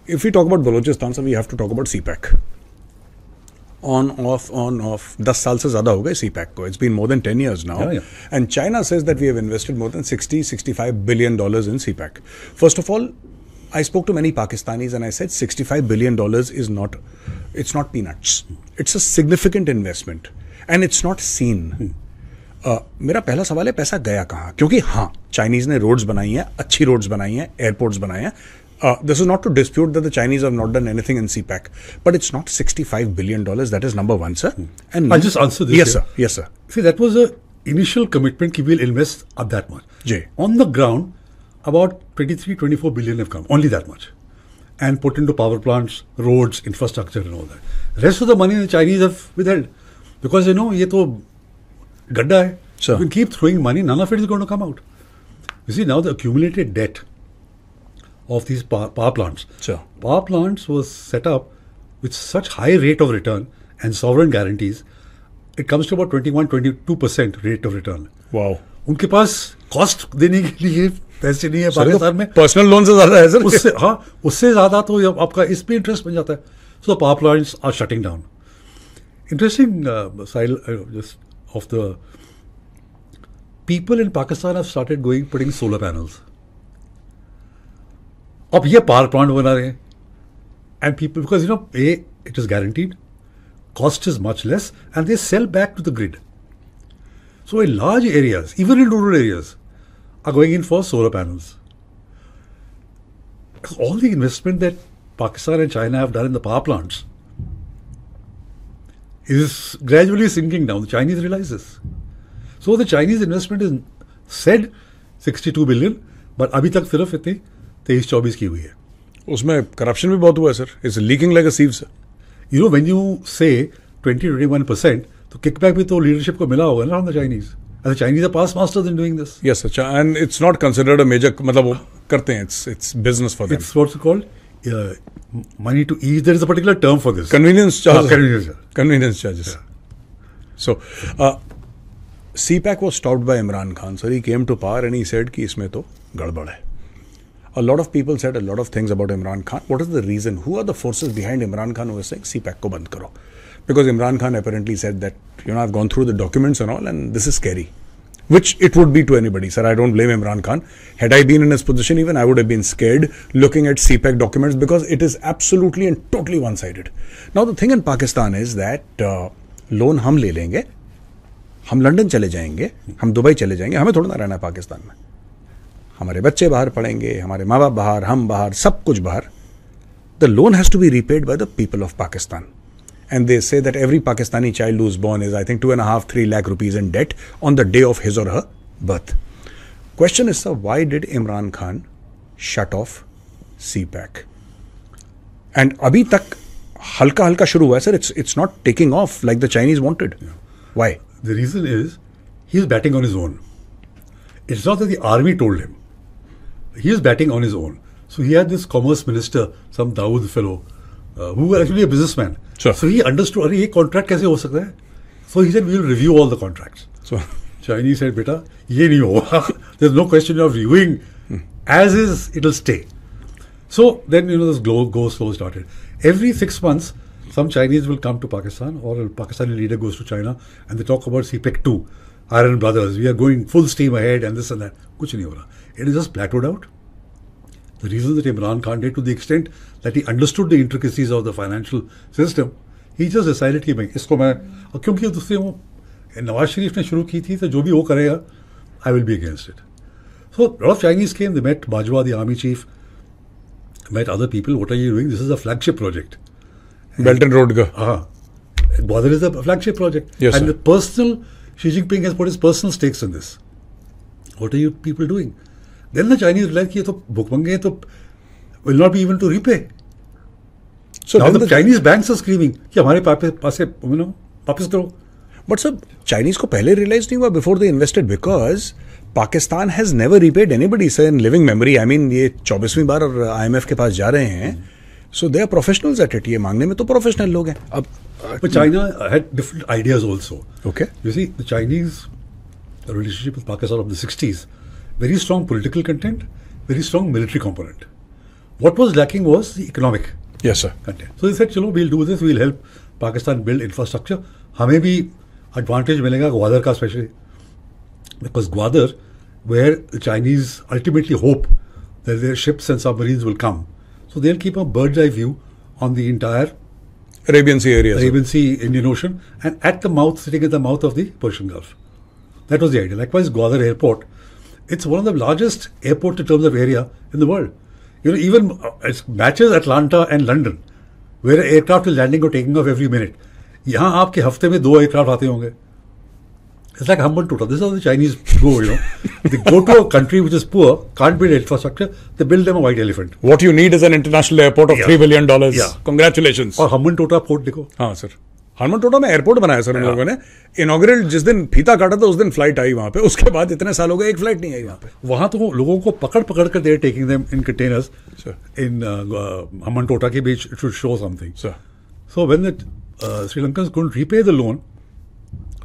if we talk about Balochistan, so we have to talk about CPEC. On off 10 साल से ज़्यादा हो गए CPEC को. It's been more than 10 years now. Yeah. And China says that we have invested more than $65 billion in CPEC. First of all, I spoke to many Pakistanis and I said $65 billion is not, it's not peanuts. It's a significant investment and it's not seen. मेरा पहला सवाल है पैसा गया कहाँ? क्योंकि हाँ, Chinese ने रोड्स बनाई हैं, अच्छी रोड्स बनाई हैं, एयरपोर्ट्स बनाए हैं. This is not to dispute that the Chinese have not done anything in CPEC, but it's not $65 billion. That is number one, sir. And I'll just answer this. Yes, sir. Yes, sir. See, that was a initial commitment that we'll invest up that much. Jay. On the ground, about 23-24 billion have come, only that much, and put into power plants, roads, infrastructure, and all that. Rest of the money the Chinese have withheld because ये तो gadda hai. Sure. You can keep throwing money, none of it is going to come out. You see, now the accumulated debt of these power plants. Sure. Power plants was set up with such high rate of return and sovereign guarantees, it comes to about 21-22% rate of return. Wow. उनके पास cost देने के लिए पैसे नहीं है पाकिस्तान में. Personal loan से ज्यादा है सर. उससे ज्यादा तो आपका इस पे इंटरेस्ट बन जाता है. So the power plants are shutting down. Interesting side just of the people in Pakistan have started putting solar panels. अब ये पावर प्लांट बना रहे हैं and people, because it is guaranteed, cost is much less, and they sell back to the grid. So in large areas, even in rural areas, are going in for solar panels. All the investment that Pakistan and China have done in the power plants is gradually sinking down. The Chinese realize this. So the Chinese investment is said 62 billion, but अभी तक सिर्फ इतनी 23-24 की हुई है. उसमें corruption भी बहुत हुआ है sir. It's leaking like a sieve, sir. When you say 20-21%, तो kickback भी तो leadership को मिला होगा ना from the Chinese. And the Chinese are past masters in doing this. Yes, sir. And it's not considered a major, मतलब वो करते हैं. It's business for them. It's what's called money to ease. There is a particular term for this. Convenience charges. Convenience charges. Yeah. So, CPEC was stopped by Imran Khan. Sir, he came to power and he said कि इसमें तो गड़बड़ है. A lot of people said a lot of things about Imran Khan. What is the reason? Who are the forces behind Imran Khan who is saying CPEC को बंद करो? Because Imran Khan apparently said that, I've gone through the documents and all, and this is scary. Which it would be to anybody, sir. I don't blame Imran Khan. Had I been in his position even, I would have been scared looking at CPEC documents because it is absolutely and totally one-sided. Now, the thing in Pakistan is that loan हम ले लेंगे, हम London चले जाएंगे, हम Dubai चले जाएंगे, हमें थोड़ा ना रहना है पाकिस्तान में. हमारे बच्चे बाहर पढ़ेंगे, हमारे माँ बाप बाहर, हम बाहर, सब कुछ बाहर. The loan has to be repaid by the people of Pakistan. And they say that every Pakistani child who's born is, I think, 2.5-3 lakh rupees in debt on the day of his or her birth. Question is, sir, why did Imran Khan shut off CPEC? And abhi tak halka halka shuru hua hai, sir. It's not taking off like the Chinese wanted. Yeah. Why? The reason is he's batting on his own. It's not that the army told him. He is batting on his own. So he had this commerce minister, some Dawood fellow, who was actually a businessman. Sure. So he understood, अरे ये contract कैसे हो सकता है? So he said, we will review all the contracts. So Chinese said, beta, ये नहीं होगा. There's no question of reviewing. As is, it'll stay. So then, this go-slow started. Every 6 months, some Chinese will come to Pakistan, or a Pakistani leader goes to China, and they talk about CPEC 2, Iron Brothers, we are going full steam ahead, and this and that. कुछ नहीं हो रहा. It is just plateaued out. The reason that Imran Khan did, to the extent that he understood the intricacies of the financial system, he just decided कि मैं इसको मैं, और क्योंकि दूसरे वो नवाज शरीफ ने शुरू की थी, तो जो भी वो करेगा, I will be against it. So a lot of Chinese came, they met Bajwa, the army chief, met other people. What are you doing? This is a flagship project. Belt and Road ka. Gwadar is a flagship project. Yes, and sir. the personal, Xi Jinping has put his personal stakes in this. What are you people doing? Then the Chinese realized कि ये तो भुखमंगे तो will not be even to repay. So now the Chinese banks are screaming कि हमारे पास वापस करो. But sir, Chinese को पहले realize नहीं हुआ before they invested, because Pakistan has never repaid anybody, sir, in living memory. I mean, ये 24वीं बार IMF के पास जा रहे हैं. So they are professionals at it. ये मांगने में तो professional लोग हैं. अब but China had different ideas also. Okay. You see, the Chinese relationship with Pakistan of the 60s, very strong political content, very strong military component. What was lacking was the economic Yes, sir. content. So they said, chalo, we'll do this, we'll help Pakistan build infrastructure. हमें भी advantage मिलेगा ग्वादर का especially. Because Gwadar, where the Chinese ultimately hope that their ships and submarines will come. So they'll keep a bird's eye view on the entire Arabian Sea area. sir. Arabian Sea, Indian Ocean, and at the mouth, sitting at the mouth of the Persian Gulf. That was the idea. Likewise, Gwadar Airport, it's one of the largest airports in terms of area in the world. You know, even it matches Atlanta and London, where aircraft is landing or taking off every minute. यहाँ आपके हफ्ते में 2 aircraft आते होंगे. It's like Hambantota. This is how the Chinese go, you know. They go to a country which is poor, can't build infrastructure, they build them a white elephant. What you need is an international airport of Yeah. $3 billion. Yeah. Congratulations. और Hambantota port देखो. हाँ sir, हनुमनटोटा में airport बनाया sir उन लोगों ने. Inaugurate जिस दिन फीता काटा था उस दिन फ्लाइट आई वहां पे. उसके बाद इतने साल हो गए एक फ्लाइट नहीं आई वहां पे. वहां तो लोगों को पकड़ पकड़ कर there taking them in containers Sir. इन हम्बनटोटा के बीच. It should show something. Sir So when the Sri Lankans couldn't repay the loan,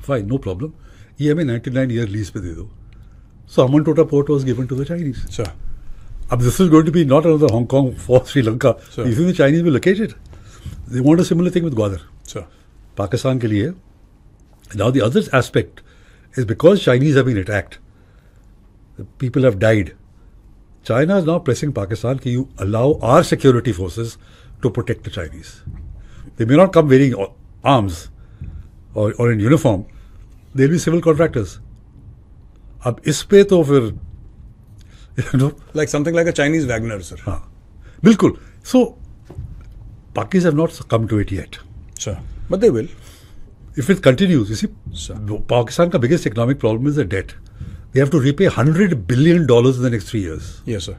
fine, no problem. ये हमें 99-year lease पे दे दो. So Hambantota port was given to the Chinese. Sir अब this is going to be not another Hong Kong for Sri Lanka. Sure. You think the Chinese will locate it? They want a similar thing with Gwadar. Sir Pakistan के लिए. Now the other aspect is because Chinese have been attacked, the people have died. China is now pressing Pakistan that you allow our security forces to protect the Chinese. They may not come wearing arms or in uniform. They'll be civil contractors. अब इस पे तो फिर you know, like something like a Chinese Wagner, sir. हाँ, बिल्कुल. So Pakis have not succumbed to it yet. Sir, but they will. If it continues, you see, Sir. Pakistan का biggest economic problem is the debt. They have to repay $100 billion in the next 3 years. Yes, sir.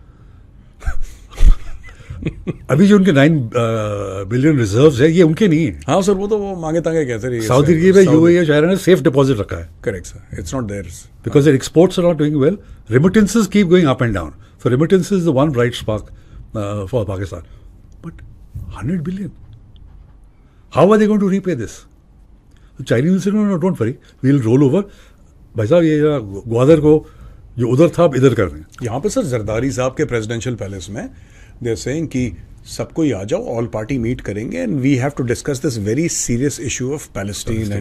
अभी जो उनके 9 billion reserves है ये उनके नहीं है. हाँ सर, वो तो वो मांगे तांगे कहते रहिए. सऊदी अरेबिया, यूएई और चाइना ने सेफ डिपॉजिट रखा है. Correct, sir. It's not theirs. Because their exports are not doing well. Remittances keep going up and down. So remittances is the one bright spark for Pakistan. But 100 billion. How are they going to repay this? The Chinese will say, no, don't worry. We'll roll over. भाई साहब ये ग्वादर को जो उधर था अब इधर कर दें. यहाँ पे सर जरदारी साहब के प्रेसिडेंशियल पैलेस में दे आर सेइंग कि सबको ही आ जाओ, ऑल पार्टी मीट करेंगे and we have to discuss this very serious issue of Palestine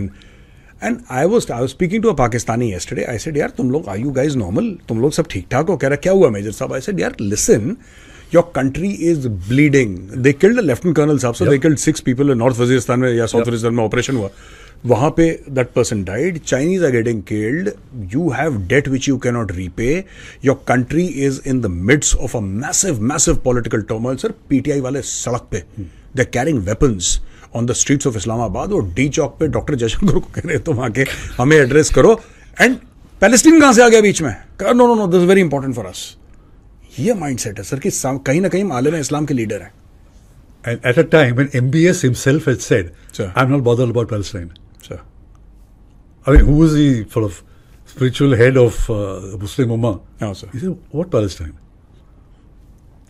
and I was speaking to a Pakistani yesterday. I said यार तुम लोग, आर यू गाइज नॉर्मल? तुम लोग सब ठीक ठाक हो? कह रहा क्या हुआ मेजर साहब? आई सेड यार listen, your country is bleeding. They killed lieutenant colonel साहब, so they killed 6 people north Waziristan में या साउथ वजीरिस्तान में ऑपरेशन हुआ. वहां पे that person died. Chinese are getting killed. You have debt which you can not repay. Your country is in the midst of a massive massive political turmoil. Sir PTI वाले सड़क पे they are carrying weapons on the streets of Islamabad और D चौक पे doctor Jaishankar को कह रहे तुम आके हमें एड्रेस करो. एंड पैलेस्टीन कहां से आ गया बीच में? No no no, this is very important for us. ये माइंडसेट है सर कि कहीं ना कहीं हम आलम इस्लाम के लीडर हैं. And at a time when MBS himself had said, Sir. I'm not bothered about Palestine. Sir. I mean, who was the sort of spiritual head of the Muslim Ummah? No, sir. He said, what Palestine?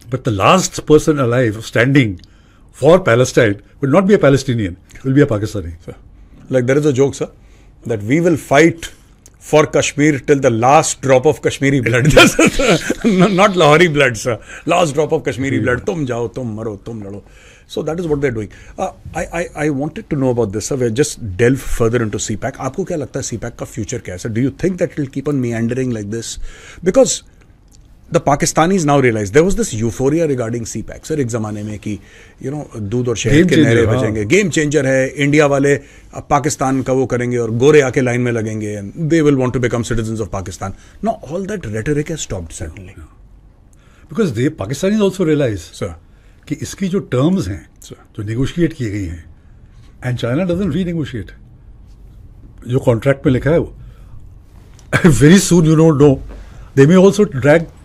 But the last person alive standing for Palestine will not be a Palestinian, will be a Pakistani. Sir. Like there is a joke, sir, that we will fight for Kashmir till the last drop of Kashmiri blood. Not Lahori blood, sir. Last drop of Kashmiri blood. Tum jao, tum maro, tum lado. So that is what they're doing. I wanted to know about this, sir. We'll just delve further into CPAC. आपको क्या लगता है CPAC का future क्या है, sir? Do you think that it will keep on meandering like this? Because the Pakistanis now realize there was this euphoria regarding CPAC, sir. एक जमाने में कि you know दूध और शहद Game के changer, नहरे हाँ. बजेंगे, गेम चेंजर है, इंडिया वाले अब पाकिस्तान का वो करेंगे और गोरे आके लाइन में लगेंगे and they will want to become citizens of Pakistan. Now all that rhetoric has stopped suddenly. Because they, Pakistanis also realize Sir, कि इसकी जो terms हैं, Sir. जो negotiate की गई हैं, and China doesn't renegotiate. जो contract में लिखा है वो, very soon you don't know. They may also drag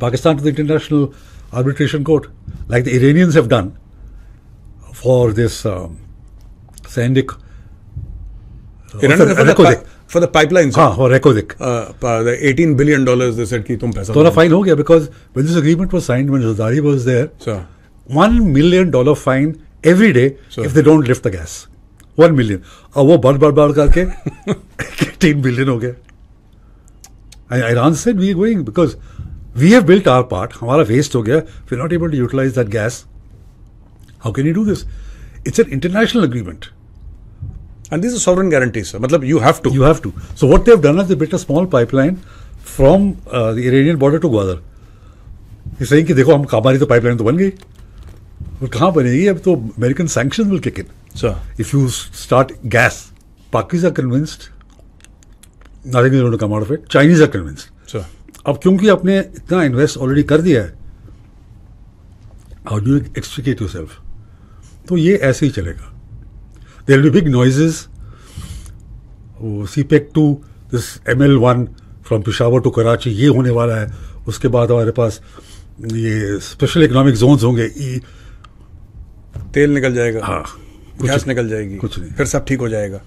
Pakistan to the International Arbitration Court, like the Iranians have done for this Sandik. for the pipelines, sir. हाँ, for Rekodik. The $18 billion they said कि तुम पैसा तो ना fine हो गया because when this agreement was signed, when Zardari was there, Sir. $1 million fine every day Sir. if they don't lift the gas. 1 million. और वो बढ़ करके 18 billion हो गया. And Iran said we are going because we have built our part, हमारा waste हो गया, we are not able to utilise that gas. How can you do this? It's an international agreement. And these are sovereign guarantees, sir. मतलब you have to. You have to. So what they've done is they built a small pipeline from the Iranian border to Gwadar. He's saying कि देखो हम हमारी तो pipeline तो बन गई, और कहाँ बनेगी अब? तो American sanction will kick in Sir. if you start gas. Pakis are convinced. Nothing is going to come out of it. Chinese are convinced. Sir. अब क्योंकि आपने इतना इन्वेस्ट ऑलरेडी कर दिया है, how do you extricate yourself? तो ये ऐसे ही चलेगा. There will be big noises. CPEC 2, this ML1 from Peshawar to Karachi, ये होने वाला है. उसके बाद हमारे पास ये स्पेशल इकोनॉमिक जोन्स होंगे. तेल निकल जाएगा. हाँ, गैस निकल जाएगी. कुछ नहीं. फिर सब ठीक हो जाएगा.